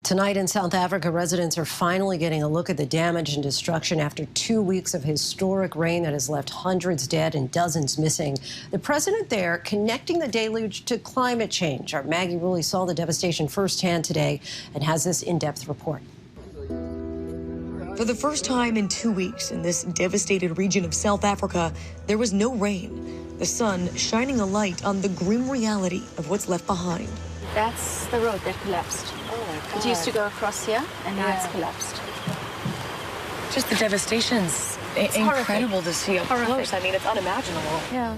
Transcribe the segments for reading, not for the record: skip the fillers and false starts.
Tonight in South Africa, residents are finally getting a look at the damage and destruction after 2 weeks of historic rain that has left hundreds dead and dozens missing. The president there connecting the deluge to climate change. Our Maggie Rulli saw the devastation firsthand today and has this in-depth report. For the first time in 2 weeks in this devastated region of South Africa, there was no rain. The sun shining a light on the grim reality of what's left behind. That's the road that collapsed. It used to go across here, and now it's collapsed. Just the devastation's incredible to see up close. I mean, it's unimaginable. Yeah.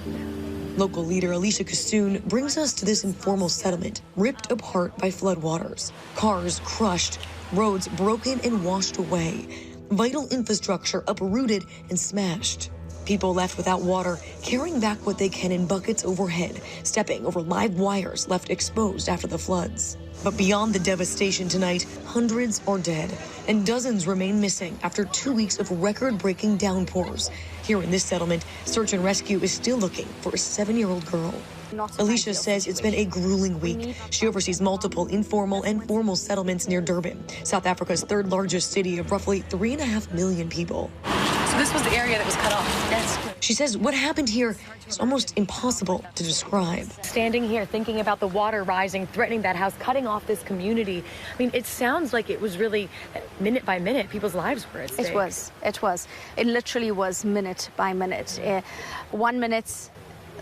Local leader Alicia Kassoon brings us to this informal settlement, ripped apart by floodwaters. Cars crushed, roads broken and washed away. Vital infrastructure uprooted and smashed. People left without water, carrying back what they can in buckets overhead, stepping over live wires left exposed after the floods. But beyond the devastation tonight, hundreds are dead, and dozens remain missing after 2 weeks of record-breaking downpours. Here in this settlement, search and rescue is still looking for a 7-year-old girl. Alicia says it's been a grueling week. She oversees multiple informal and formal settlements near Durban, South Africa's third largest city of roughly 3.5 million people. So this was the area that was cut off. That's She says what happened here is almost impossible to describe. Standing here thinking about the water rising, threatening that house, cutting off this community. I mean, it sounds like it was really minute by minute, people's lives were at stake. It was. It literally was minute by minute. 1 minute,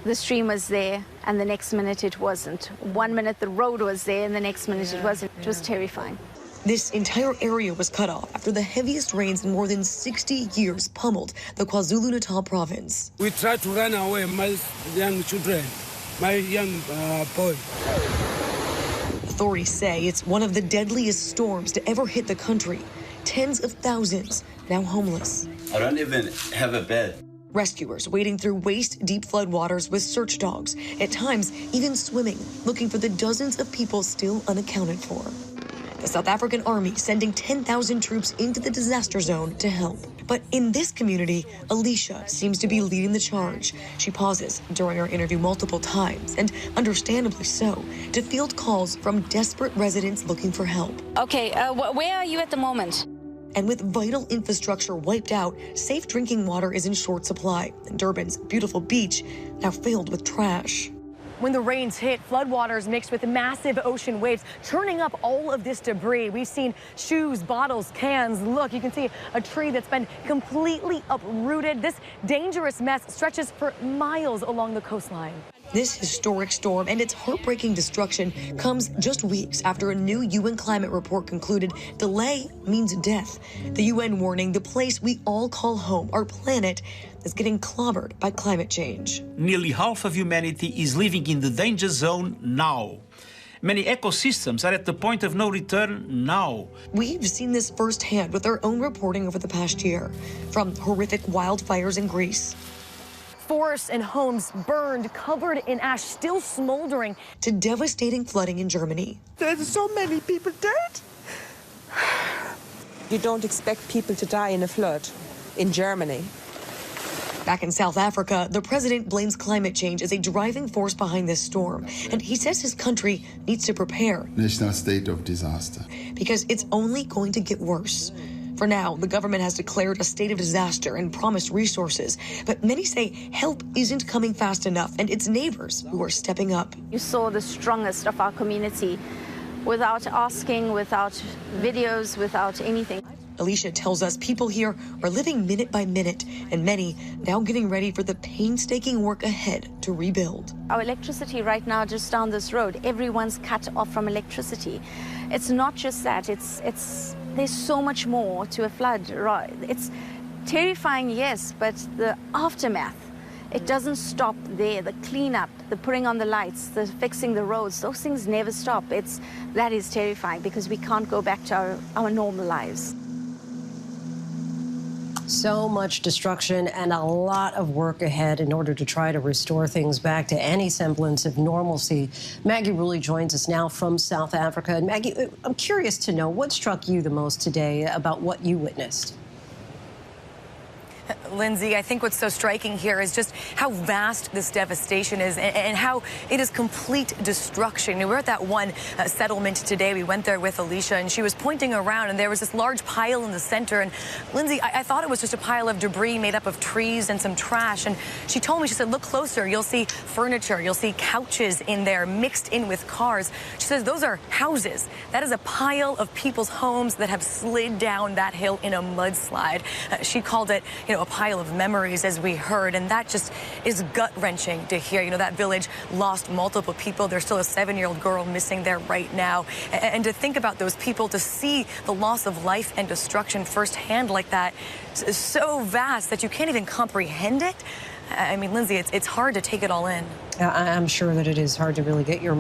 the stream was there, and the next minute it wasn't. 1 minute, the road was there, and the next minute it wasn't. It was terrifying. This entire area was cut off after the heaviest rains in more than 60 years pummeled the KwaZulu-Natal province. We tried to run away, my young children, my young boy. Authorities say it's one of the deadliest storms to ever hit the country. Tens of thousands now homeless. I don't even have a bed. Rescuers wading through waist-deep floodwaters with search dogs, at times even swimming, looking for the dozens of people still unaccounted for. The South African Army sending 10,000 troops into the disaster zone to help. But in this community, Alicia seems to be leading the charge. She pauses during our interview multiple times, and understandably so, to field calls from desperate residents looking for help. Okay, where are you at the moment? And with vital infrastructure wiped out, safe drinking water is in short supply. And Durban's beautiful beach now filled with trash. When the rains hit, floodwaters mixed with massive ocean waves, churning up all of this debris. We've seen shoes, bottles, cans. Look, you can see a tree that's been completely uprooted. This dangerous mess stretches for miles along the coastline. This historic storm and its heartbreaking destruction comes just weeks after a new UN climate report concluded delay means death. The UN warning the place we all call home, our planet, is getting clobbered by climate change. Nearly half of humanity is living in the danger zone now. Many ecosystems are at the point of no return now. We've seen this firsthand with our own reporting over the past year, from horrific wildfires in Greece, Forests and homes burned, covered in ash, still smoldering, to devastating flooding in Germany. There's so many people dead. You don't expect people to die in a flood in Germany. Back in South Africa, the president blames climate change as a driving force behind this storm. And he says his country needs to prepare. National state of disaster. Because it's only going to get worse. For now, the government has declared a state of disaster and promised resources. But many say help isn't coming fast enough, and it's neighbors who are stepping up. You saw the strongest of our community without asking, without videos, without anything. Alicia tells us people here are living minute by minute, and many now getting ready for the painstaking work ahead to rebuild. Our electricity right now just down this road, everyone's cut off from electricity. It's not just that, there's so much more to a flood. Right? It's terrifying, yes, but the aftermath, it doesn't stop there. The cleanup, the putting on the lights, the fixing the roads, those things never stop. That is terrifying because we can't go back to our normal lives. So much destruction and a lot of work ahead in order to try to restore things back to any semblance of normalcy. Maggie Rulli joins us now from South Africa. And Maggie, I'm curious to know what struck you the most today about what you witnessed. Lindsay, I think what's so striking here is just how vast this devastation is and how it is complete destruction. We're at that one settlement today. We went there with Alicia, and she was pointing around, and there was this large pile in the center. And Lindsay, I thought it was just a pile of debris made up of trees and some trash. And she told me, she said, look closer. You'll see furniture. You'll see couches in there mixed in with cars. She says those are houses. That is a pile of people's homes that have slid down that hill in a mudslide. She called it, a pile of memories, as we heard, and that just is gut-wrenching to hear. That village lost multiple people. There's still a 7-year-old girl missing there right now. And to think about those people, to see the loss of life and destruction firsthand like that is so vast that you can't even comprehend it. I mean, Lindsay, it's hard to take it all in. I'm sure that it is hard to really get your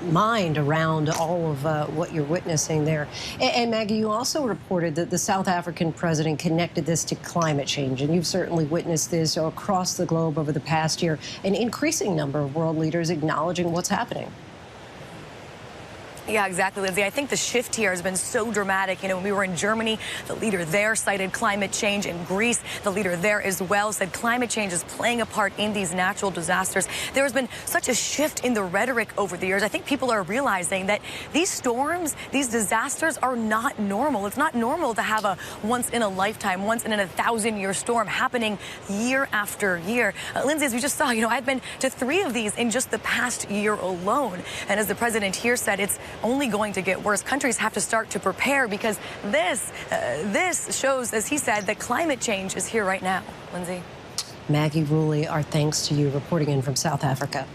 mind around all of what you're witnessing there. And Maggie, you also reported that the South African president connected this to climate change, and you've certainly witnessed this across the globe over the past year, an increasing number of world leaders acknowledging what's happening. Yeah, exactly, Lindsay. I think the shift here has been so dramatic. When we were in Germany, the leader there cited climate change. In Greece, the leader there as well said climate change is playing a part in these natural disasters. There has been such a shift in the rhetoric over the years. I think people are realizing that these storms, these disasters are not normal. It's not normal to have a once-in-a-lifetime, once-in-a-1,000-year storm happening year after year. Lindsay, as we just saw, I've been to 3 of these in just the past year alone. And as the president here said, it's only going to get worse. Countries have to start to prepare because this shows, as he said, that climate change is here right now. Lindsay. Maggie Rulli, our thanks to you, reporting in from South Africa.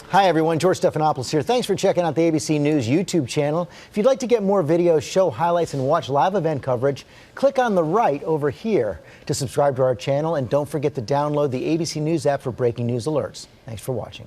Hi, everyone. George Stephanopoulos here. Thanks for checking out the ABC News YouTube channel. If you'd like to get more videos, show highlights, and watch live event coverage, click on the right over here to subscribe to our channel. And don't forget to download the ABC News app for breaking news alerts. Thanks for watching.